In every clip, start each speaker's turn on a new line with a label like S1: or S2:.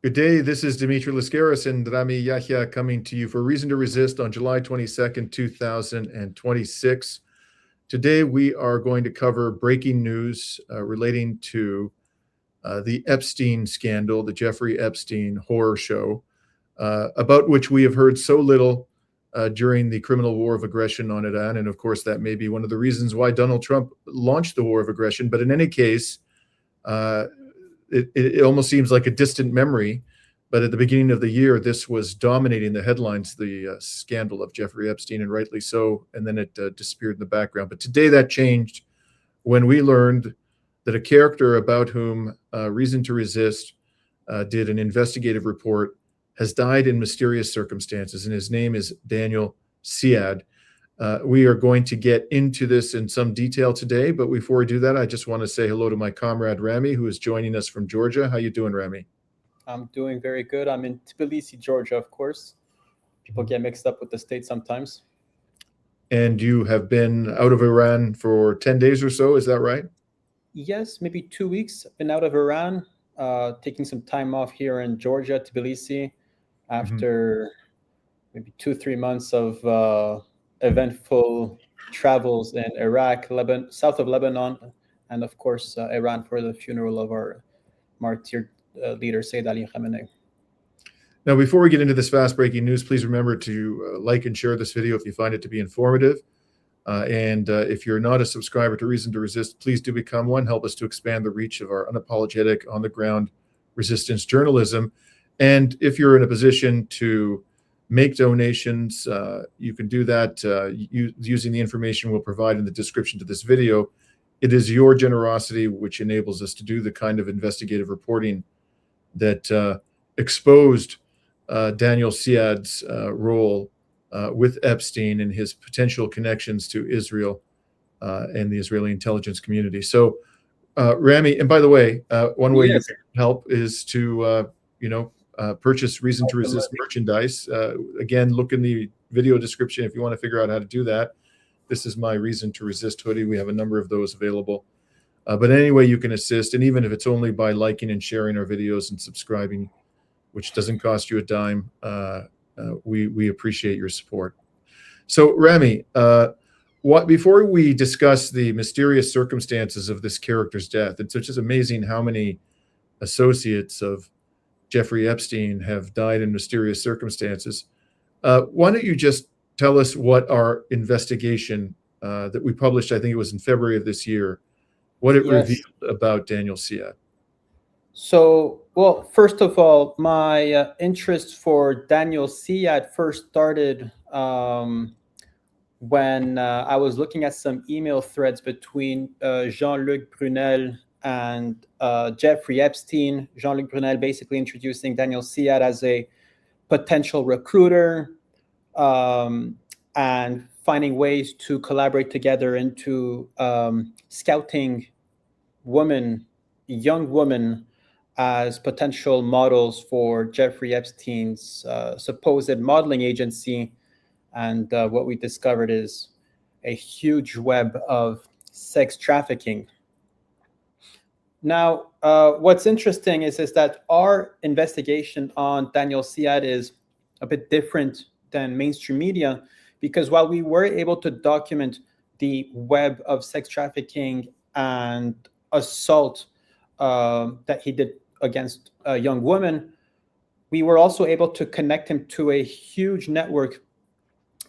S1: Good day. This is Dimitri Lascaris and Rami Yahia coming to you for Reason to Resist on July 22nd, 2026. Today, we are going to cover breaking news relating to the Epstein scandal, the Jeffrey Epstein horror show, about which we have heard so little during the criminal war of aggression on Iran. And of course, that may be one of the reasons why Donald Trump launched the war of aggression. But in any case, it almost seems like a distant memory, but at the beginning of the year, this was dominating the headlines, the scandal of Jeffrey Epstein, and rightly so, and then it disappeared in the background. But today that changed when we learned that a character about whom Reason to Resist did an investigative report has died in mysterious circumstances, and his name is Daniel Siad. We are going to get into this in some detail today, but before we do that, I just want to say hello to my comrade Rami, who is joining us from Georgia. How you doing, Rami?
S2: I'm doing very good. I'm in Tbilisi, Georgia, of course. People get mixed up with the state sometimes.
S1: And you have been out of Iran for 10 days or so, is that right?
S2: Yes, maybe 2 weeks. I've been out of Iran, taking some time off here in Georgia, Tbilisi, after maybe 2-3 months of eventful travels in Iraq, south of Lebanon, and of course Iran for the funeral of our martyred leader Sayyid Ali Khamenei.
S1: Now, before we get into this fast breaking news, please remember to like and share this video if you find it to be informative. And if you're not a subscriber to Reason to Resist, please do become one. Help us to expand the reach of our unapologetic, on-the-ground resistance journalism. And if you're in a position to make donations, you can do that using the information we'll provide in the description to this video. It is your generosity which enables us to do the kind of investigative reporting that exposed Daniel Siad's role with Epstein and his potential connections to Israel and the Israeli intelligence community. So, Rami, and by the way, one way you can help is to, purchase Reason to Resist merchandise. Again, look in the video description if you want to figure out how to do that. This is my Reason to Resist hoodie. We have a number of those available. But anyway, you can assist, and even if it's only by liking and sharing our videos and subscribing, which doesn't cost you a dime, we appreciate your support. So, Rami, before we discuss the mysterious circumstances of this character's death, it's just amazing how many associates of Jeffrey Epstein have died in mysterious circumstances. Why don't you just tell us what our investigation that we published, I think it was in February of this year, what it revealed about Daniel Siad?
S2: So, well, first of all, my interest for Daniel Siad first started when I was looking at some email threads between Jean-Luc Brunel and Jeffrey Epstein. Jean-Luc Brunel basically introducing Daniel Siad as a potential recruiter and finding ways to collaborate together into scouting young women as potential models for Jeffrey Epstein's supposed modeling agency. And what we discovered is a huge web of sex trafficking. Now, what's interesting is that our investigation on Daniel Siad is a bit different than mainstream media, because while we were able to document the web of sex trafficking and assault that he did against a young woman, we were also able to connect him to a huge network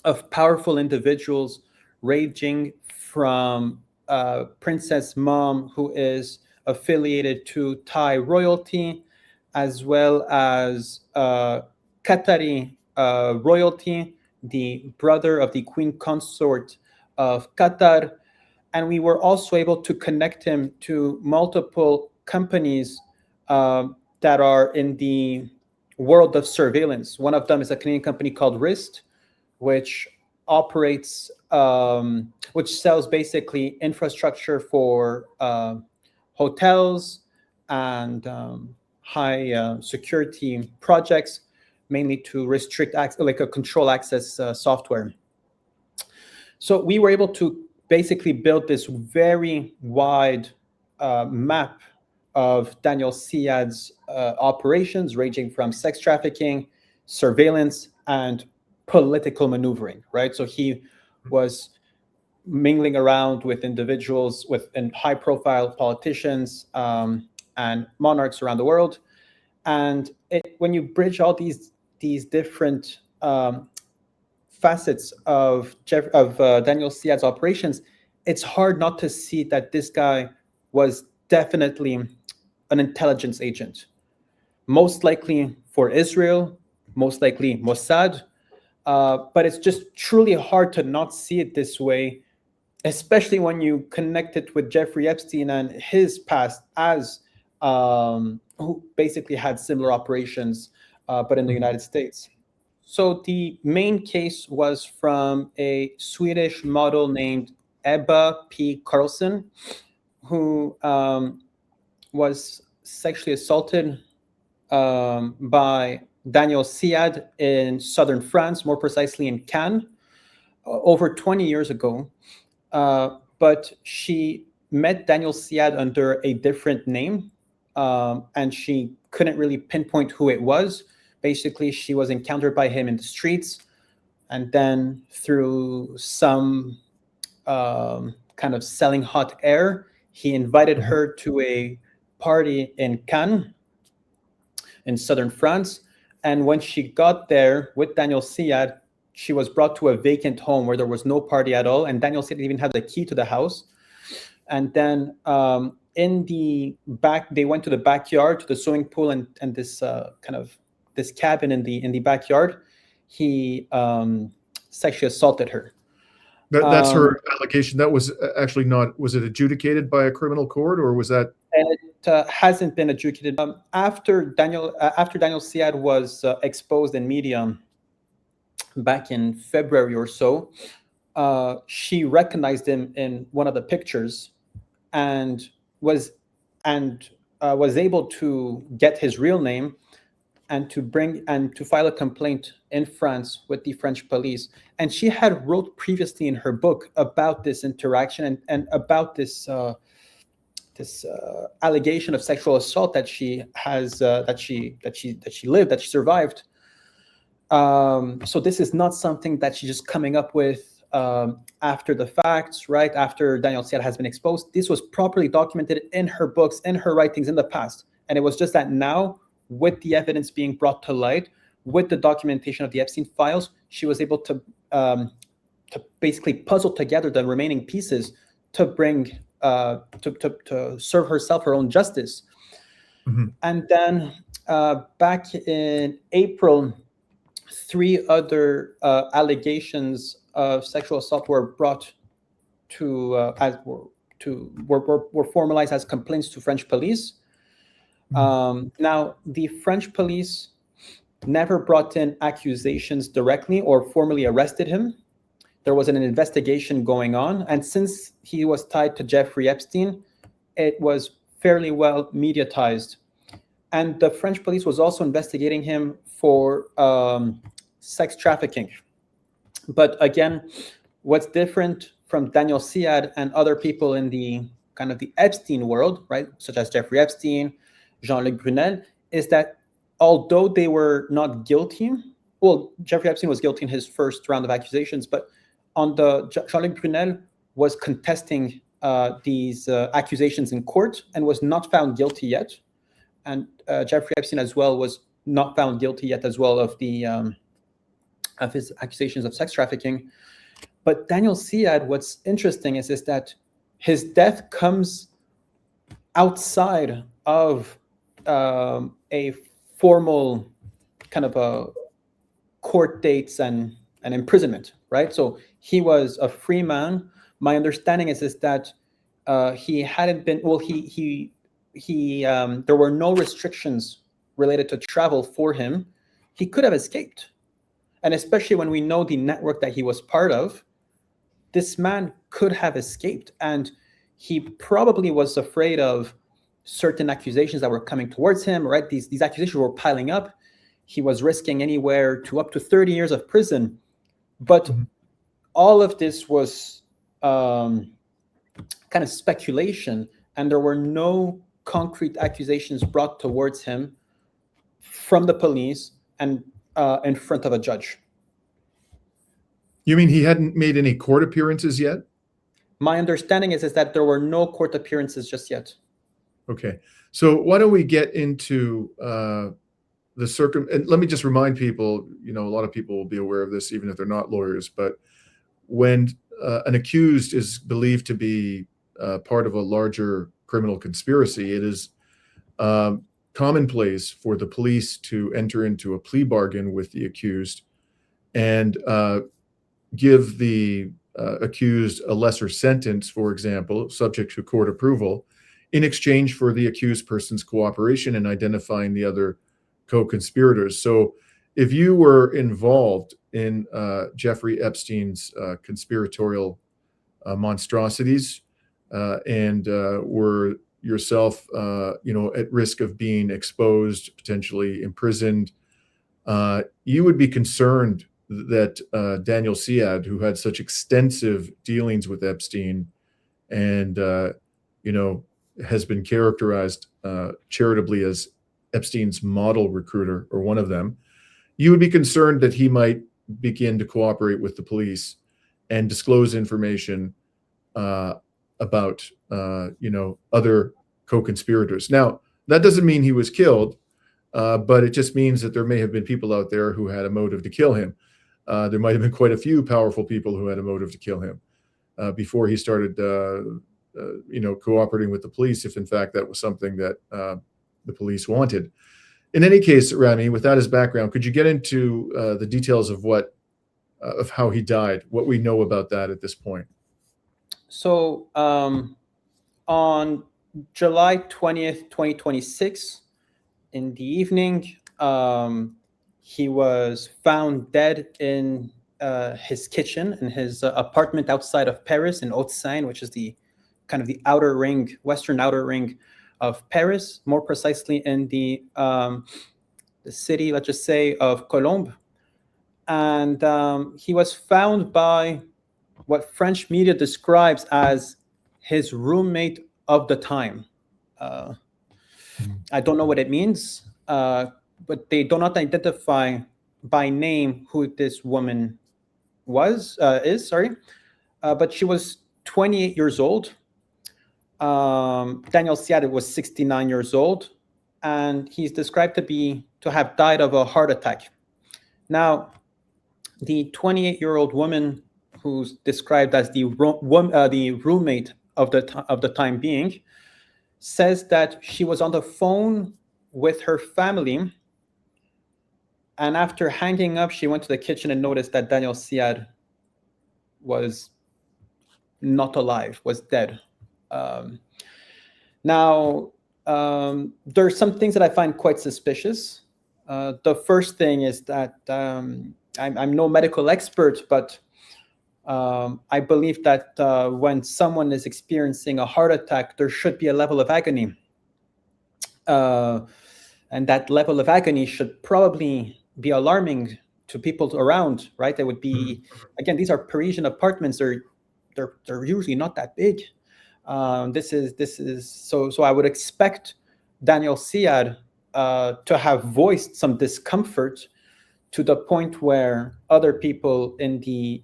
S2: of powerful individuals, ranging from Princess Mom, who is affiliated to Thai royalty, as well as Qatari royalty, the brother of the Queen Consort of Qatar. And we were also able to connect him to multiple companies that are in the world of surveillance. One of them is a Canadian company called Wrist, which operates, which sells basically infrastructure for hotels and high security projects, mainly to restrict access, like a control access software. So we were able to basically build this very wide map of Daniel Siad's operations, ranging from sex trafficking, surveillance, and political maneuvering, right? So he was mingling around with individuals and high-profile politicians and monarchs around the world. And when you bridge all these different facets of Daniel Siad's operations, it's hard not to see that this guy was definitely an intelligence agent, most likely for Israel, most likely Mossad. But it's just truly hard to not see it this way, especially when you connect it with Jeffrey Epstein and his past as who basically had similar operations, but in the United States. So the main case was from a Swedish model named Ebba P. Carlson, who was sexually assaulted by Daniel Siad in southern France, more precisely in Cannes, over 20 years ago. But she met Daniel Siad under a different name, and she couldn't really pinpoint who it was. Basically, she was encountered by him in the streets, and then through some kind of selling hot air, he invited her to a party in Cannes, in southern France. And when she got there with Daniel Siad, she was brought to a vacant home where there was no party at all, and Daniel Siad didn't even have the key to the house. And then in the back, they went to the backyard, to the swimming pool, and this kind of this cabin in the backyard. He sexually assaulted her.
S1: That's her allegation. That was actually not. Was it adjudicated by a criminal court, or was that?
S2: And it hasn't been adjudicated. After Daniel Siad was exposed in media back in February or so, she recognized him in one of the pictures, and was able to get his real name and to file a complaint in France with the French police. And she had wrote previously in her book about this interaction and about this allegation of sexual assault that she has that she survived. So this is not something that she's just coming up with after the facts, right? After Daniel Siad has been exposed. This was properly documented in her books, in her writings in the past. And it was just that now, with the evidence being brought to light, with the documentation of the Epstein files, she was able to basically puzzle together the remaining pieces to bring to serve herself her own justice. Mm-hmm. And then back in April, 3 other allegations of sexual assault were brought to were formalized as complaints to French police. Now, the French police never brought in accusations directly or formally arrested him. There was an investigation going on, and since he was tied to Jeffrey Epstein, it was fairly well mediatized. And the French police was also investigating him for sex trafficking. But again, what's different from Daniel Siad and other people in the kind of the Epstein world, right, such as Jeffrey Epstein, Jean-Luc Brunel, is that although they were not guilty, well, Jeffrey Epstein was guilty in his first round of accusations, but Jean-Luc Brunel was contesting these accusations in court and was not found guilty yet. And Jeffrey Epstein as well was not found guilty yet as well of his accusations of sex trafficking. But Daniel Siad, what's interesting is that his death comes outside of a formal kind of a court dates and imprisonment, right? So he was a free man. My understanding is that he hadn't been, well, there were no restrictions related to travel for him. He could have escaped. And especially when we know the network that he was part of, this man could have escaped. And he probably was afraid of certain accusations that were coming towards him, right? These accusations were piling up. He was risking anywhere to up to 30 years of prison. But all of this was kind of speculation, and there were no concrete accusations brought towards him from the police and in front of a judge.
S1: You mean he hadn't made any court appearances yet?
S2: My understanding is that there were no court appearances just yet.
S1: Okay. So why don't we get into and let me just remind people, a lot of people will be aware of this, even if they're not lawyers, but when an accused is believed to be part of a larger criminal conspiracy, it is commonplace for the police to enter into a plea bargain with the accused and give the accused a lesser sentence, for example, subject to court approval, in exchange for the accused person's cooperation in identifying the other co-conspirators. So if you were involved in Jeffrey Epstein's conspiratorial monstrosities and were yourself, at risk of being exposed, potentially imprisoned, you would be concerned that Daniel Siad, who had such extensive dealings with Epstein and, has been characterized charitably as Epstein's model recruiter, or one of them, you would be concerned that he might begin to cooperate with the police and disclose information about, other co-conspirators. Now, that doesn't mean he was killed, but it just means that there may have been people out there who had a motive to kill him. There might have been quite a few powerful people who had a motive to kill him before he started, cooperating with the police, if in fact that was something that the police wanted. In any case, Rami, with that as background, could you get into the details of how he died, what we know about that at this point?
S2: So on July 20th, 2026, in the evening, he was found dead in his kitchen in his apartment outside of Paris in Haute-Seine, which is the kind of the outer ring, western outer ring of Paris, more precisely in the city, let's just say, of Colombes. And he was found by what French media describes as his roommate of the time. I don't know what it means, but they do not identify by name who this woman is. But she was 28 years old. Daniel Siad was 69 years old, and he's described to have died of a heart attack. Now, the 28-year-old woman, who's described as the roommate of the time being, says that she was on the phone with her family, and after hanging up, she went to the kitchen and noticed that Daniel Siad was not alive, was dead. Now, there's some things that I find quite suspicious. The first thing is that I'm no medical expert, but I believe that when someone is experiencing a heart attack, there should be a level of agony. And that level of agony should probably be alarming to people around, right? They would be, again, these are Parisian apartments. They're usually not that big. This is so I would expect Daniel Siad to have voiced some discomfort to the point where other people in the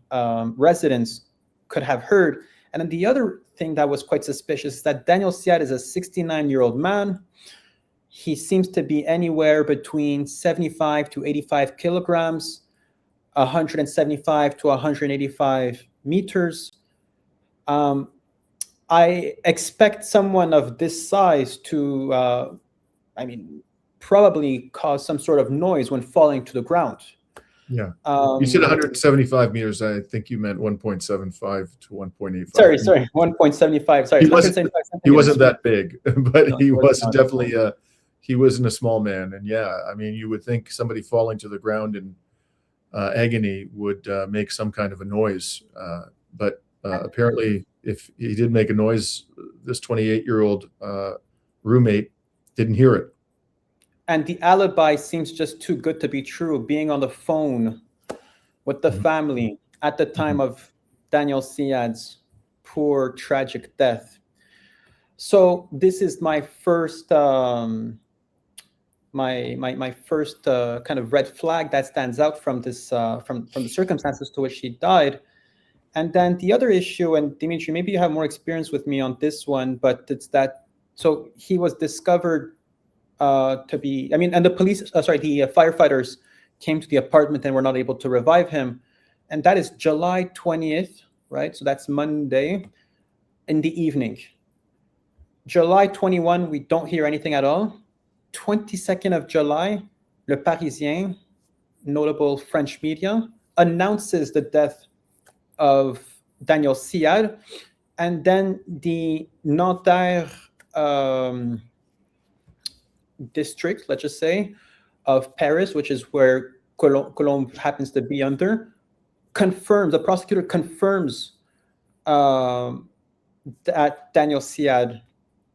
S2: residence could have heard. And then the other thing that was quite suspicious is that Daniel Siad is a 69-year-old man. He seems to be anywhere between 75 to 85 kilograms, 175 to 185 meters. I expect someone of this size to, probably cause some sort of noise when falling to the ground.
S1: Yeah. You said 175 meters. I think you meant 1.75 to 1.85.
S2: Sorry, 1.75. Sorry,
S1: he wasn't that big, but no, he was definitely he wasn't a small man. And yeah, I mean, you would think somebody falling to the ground in agony would make some kind of a noise. But apparently, if he did make a noise, this 28-year-old roommate didn't hear it.
S2: And the alibi seems just too good to be true, being on the phone with the family at the time of Daniel Siad's poor, tragic death. So this is my first my first kind of red flag that stands out from this from the circumstances to which he died. And then the other issue, and Dimitri, maybe you have more experience with me on this one, but it's that, so he was discovered to be, I mean, and the police, the firefighters came to the apartment and were not able to revive him. And that is July 20th, right? So that's Monday in the evening. July 21, we don't hear anything at all. 22nd of July, Le Parisien, notable French media, announces the death of Daniel Siad, and then the Nanterre district, let's just say, of Paris, which is where Colombes happens to be under, confirms, the prosecutor confirms that Daniel Siad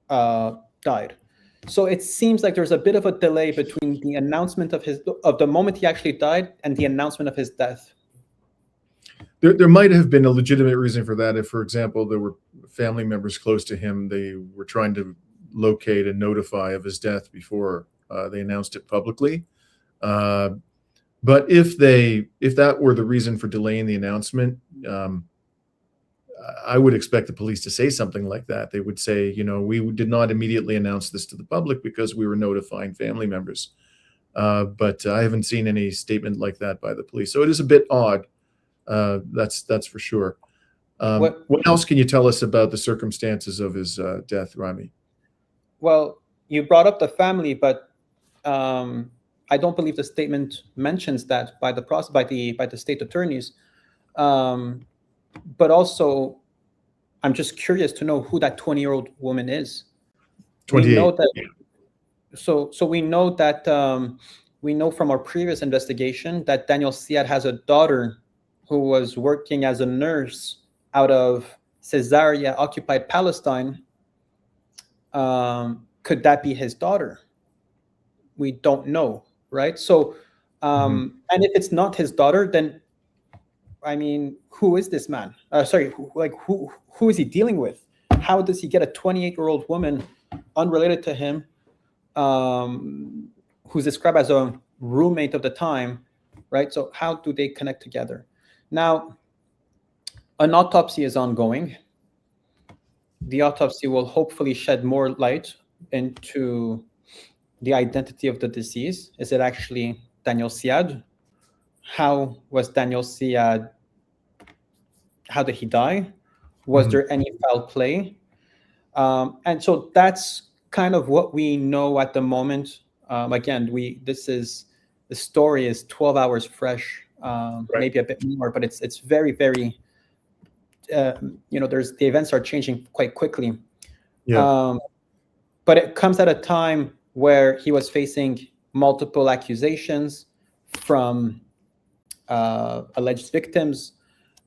S2: died. So it seems like there's a bit of a delay between the announcement of the moment he actually died and the announcement of his death.
S1: There might have been a legitimate reason for that. If, for example, there were family members close to him, they were trying to locate and notify of his death before they announced it publicly. But if that were the reason for delaying the announcement, I would expect the police to say something like that. They would say, we did not immediately announce this to the public because we were notifying family members. But I haven't seen any statement like that by the police. So it is a bit odd. That's for sure. What else can you tell us about the circumstances of his death, Rami?
S2: Well, you brought up the family, but I don't believe the statement mentions that by the state attorneys. But also, I'm just curious to know who that 20-year-old woman is.
S1: 28.
S2: We know that. So we know that we know from our previous investigation that Daniel Siad has a daughter who was working as a nurse out of Caesarea, occupied Palestine. Could that be his daughter? We don't know, right? So, and if it's not his daughter, then, I mean, who is this man? Who is he dealing with? How does he get a 28-year-old woman unrelated to him, who's described as a roommate of the time, right? So how do they connect together? Now, an autopsy is ongoing. The autopsy will hopefully shed more light into the identity of the disease. Is it actually Daniel Siad? How was Daniel Siad? How did he die? Was there any foul play? And so that's kind of what we know at the moment. Again, the story is 12 hours fresh, right. Maybe a bit more, but it's very, very, the events are changing quite quickly. Yeah. But it comes at a time where he was facing multiple accusations from alleged victims,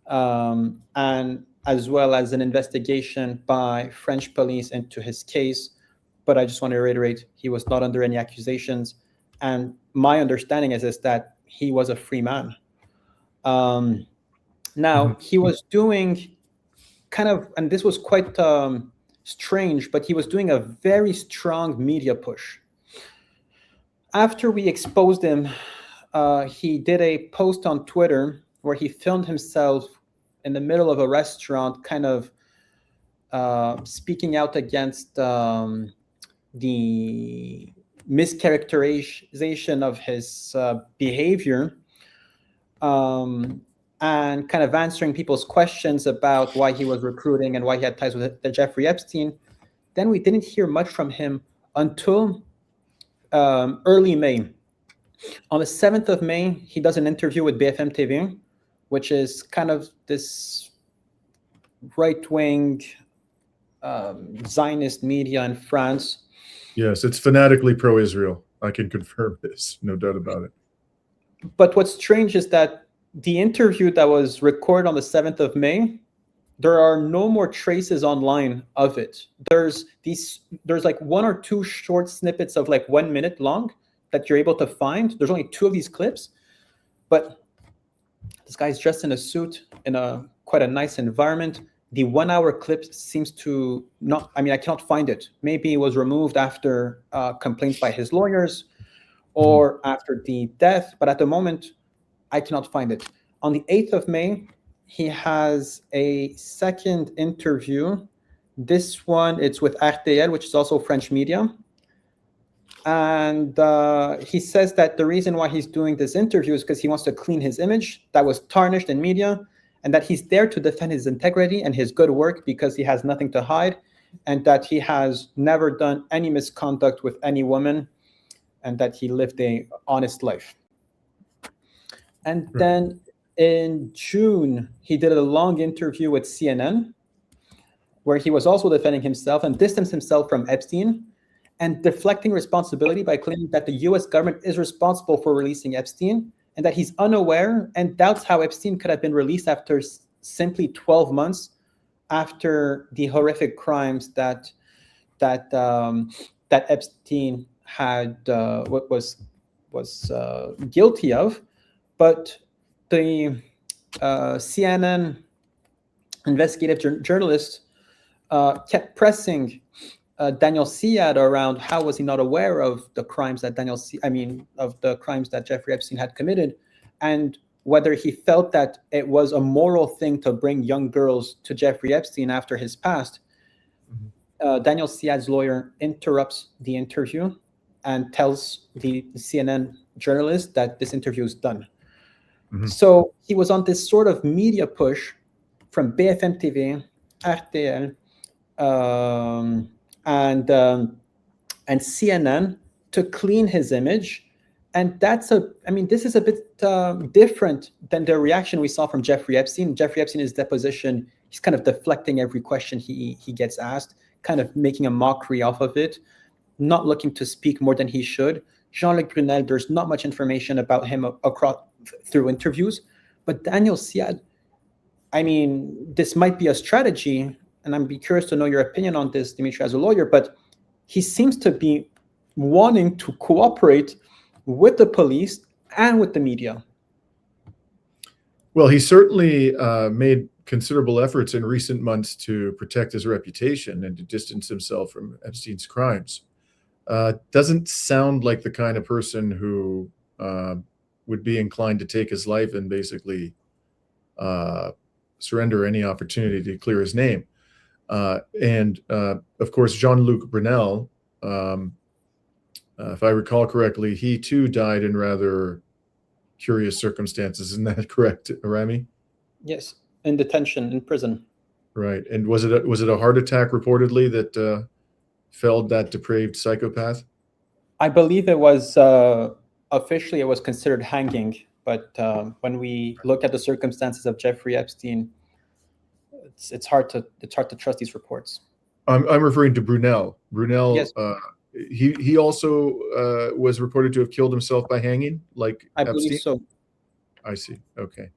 S2: and as well as an investigation by French police into his case. But I just want to reiterate, he was not under any accusations. And my understanding is that he was a free man. Now, he was doing kind of, and this was quite strange, but he was doing a very strong media push. After we exposed him, he did a post on Twitter where he filmed himself in the middle of a restaurant, kind of speaking out against the mischaracterization of his behavior, and kind of answering people's questions about why he was recruiting and why he had ties with Jeffrey Epstein. Then we didn't hear much from him until early May. On the 7th of May, he does an interview with BFM TV, which is kind of this right-wing Zionist media in France.
S1: Yes, it's fanatically pro-Israel. I can confirm this, no doubt about it.
S2: But what's strange is that the interview that was recorded on the 7th of May, there are no more traces online of it. There's like one or two short snippets of like 1 minute long that you're able to find. There's only 2 of these clips, but this guy's dressed in a suit in quite a nice environment. the 1 hour clip seems to not, I mean, I cannot find it. Maybe it was removed after complaints by his lawyers or after the death, but at the moment, I cannot find it. On the 8th of May, he has a second interview. This one, it's with RTL, which is also French media. And he says that the reason why he's doing this interview is because he wants to clean his image that was tarnished in media, and that he's there to defend his integrity and his good work because he has nothing to hide, and that he has never done any misconduct with any woman, and that he lived an honest life. And then in June, he did a long interview with CNN, where he was also defending himself and distanced himself from Epstein, and deflecting responsibility by claiming that the US government is responsible for releasing Epstein, and that he's unaware and doubts how Epstein could have been released after simply 12 months after the horrific crimes that Epstein had was guilty of. But the CNN investigative journalist kept pressing Daniel Siad around how was he not aware of the crimes that Jeffrey Epstein had committed, and whether he felt that it was a moral thing to bring young girls to Jeffrey Epstein after his past. Daniel Siad's lawyer interrupts the interview and tells the CNN journalist that this interview is done. So he was on this sort of media push from BFM TV, RTL, and CNN to clean his image. And this is a bit different than the reaction we saw from Jeffrey Epstein. Jeffrey Epstein, in his deposition, he's kind of deflecting every question he gets asked, kind of making a mockery off of it, not looking to speak more than he should. Jean-Luc Brunel, there's not much information about him through interviews. But Daniel Siad, this might be a strategy, and I'd be curious to know your opinion on this, Dimitri, as a lawyer, but he seems to be wanting to cooperate with the police and with the media.
S1: Well, he certainly made considerable efforts in recent months to protect his reputation and to distance himself from Epstein's crimes. Doesn't sound like the kind of person who would be inclined to take his life and basically surrender any opportunity to clear his name. And of course, Jean-Luc Brunel, if I recall correctly, he too died in rather curious circumstances. Isn't that correct, Rami?
S2: Yes, in detention, in prison.
S1: Right. And was it a heart attack reportedly that felled that depraved psychopath? I
S2: believe it was officially it was considered hanging, but when we look at the circumstances of Jeffrey Epstein, it's hard to trust these reports.
S1: I'm referring to Brunel. Brunel,
S2: yes.
S1: He also was reported to have killed himself by hanging, like
S2: I
S1: Epstein?
S2: believe so.
S1: I see. Okay.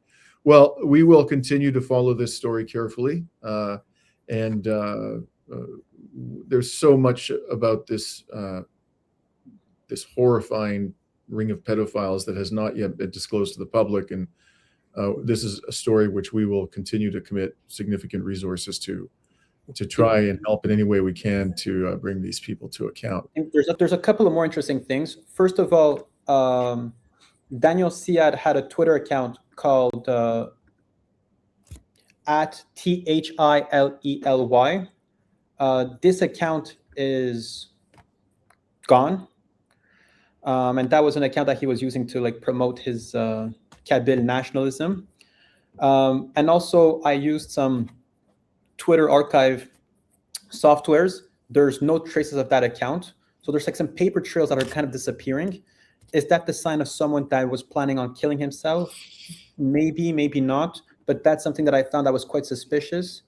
S1: Well, we will continue to follow this story carefully, and there's so much about this this horrifying ring of pedophiles that has not yet been disclosed to the public, and this is a story which we will continue to commit significant resources to try and help in any way we can to bring these people to account.
S2: There's a couple of more interesting things. First of all, Daniel Siad had a Twitter account called @THILELY. This account is gone. And that was an account that he was using to promote his Kabyle nationalism. And also I used some Twitter archive softwares. There's no traces of that account. So there's some paper trails that are kind of disappearing. Is that the sign of someone that was planning on killing himself? Maybe, maybe not. But that's something that I found that was quite suspicious.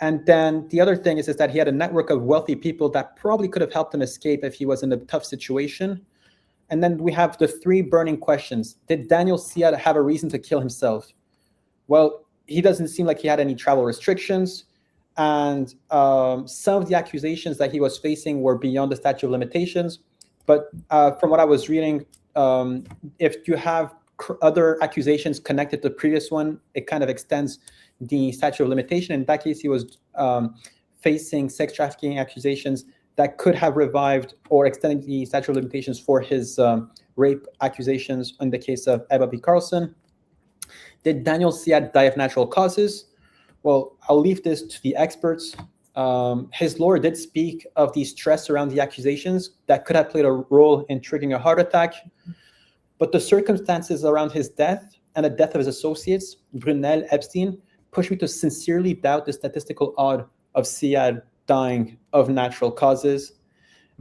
S2: And then the other thing is that he had a network of wealthy people that probably could have helped him escape if he was in a tough situation. And then we have the three burning questions. Did Daniel Siad have a reason to kill himself? Well, he doesn't seem like he had any travel restrictions. And some of the accusations that he was facing were beyond the statute of limitations. But from what I was reading, if you have other accusations connected to the previous one, it kind of extends the statute of limitation. In that case, he was facing sex trafficking accusations that could have revived or extended the statute of limitations for his rape accusations in the case of Ebba B. Carlson. Did Daniel Siad die of natural causes? Well, I'll leave this to the experts. His lawyer did speak of the stress around the accusations that could have played a role in triggering a heart attack. But the circumstances around his death and the death of his associates, Brunel, Epstein, pushed me to sincerely doubt the statistical odds of Siad dying of natural causes.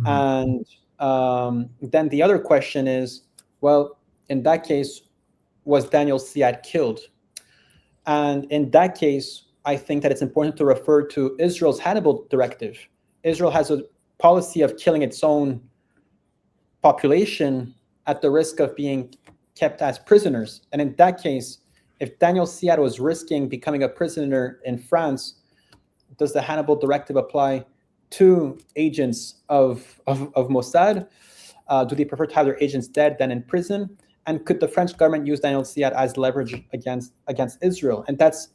S2: And then the other question is, well, in that case, was Daniel Siad killed? And in that case, I think that it's important to refer to Israel's Hannibal Directive. Israel has a policy of killing its own population at the risk of being kept as prisoners. And in that case, if Daniel Siad was risking becoming a prisoner in France, does the Hannibal Directive apply to agents of Mossad? Do they prefer to have their agents dead than in prison? And could the French government use Daniel Siad as leverage against Israel? And that's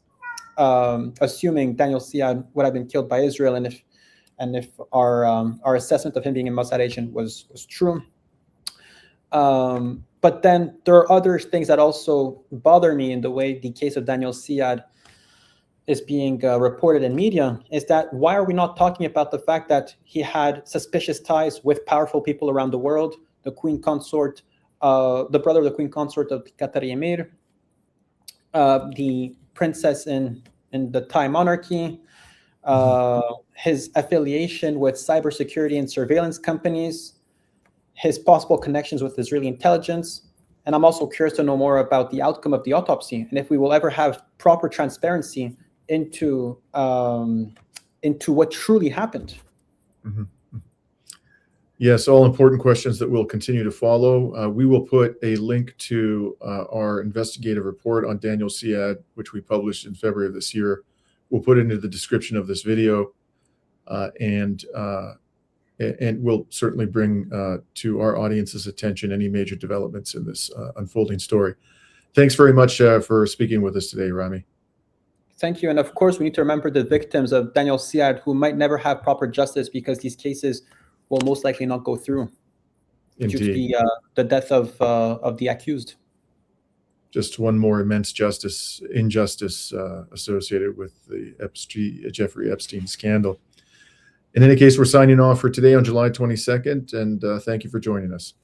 S2: assuming Daniel Siad would have been killed by Israel, and if our assessment of him being a Mossad agent was true. But then there are other things that also bother me in the way the case of Daniel Siad is being reported in media, is that why are we not talking about the fact that he had suspicious ties with powerful people around the world, the Queen Consort, the brother of the Queen Consort of Qatari Emir, the princess in the Thai monarchy, his affiliation with cybersecurity and surveillance companies, his possible connections with Israeli intelligence. And I'm also curious to know more about the outcome of the autopsy and if we will ever have proper transparency into what truly happened.
S1: Yes, all important questions that we'll continue to follow. We will put a link to our investigative report on Daniel Siad, which we published in February of this year. We'll put it into the description of this video, and we'll certainly bring to our audience's attention any major developments in this unfolding story. Thanks very much for speaking with us today, Rami.
S2: Thank you. And of course, we need to remember the victims of Daniel Siad who might never have proper justice because these cases will most likely not go through.
S1: Indeed.
S2: Due to the death of the accused.
S1: Just one more immense injustice associated with the Jeffrey Epstein scandal. In any case, we're signing off for today on July 22nd, and thank you for joining us.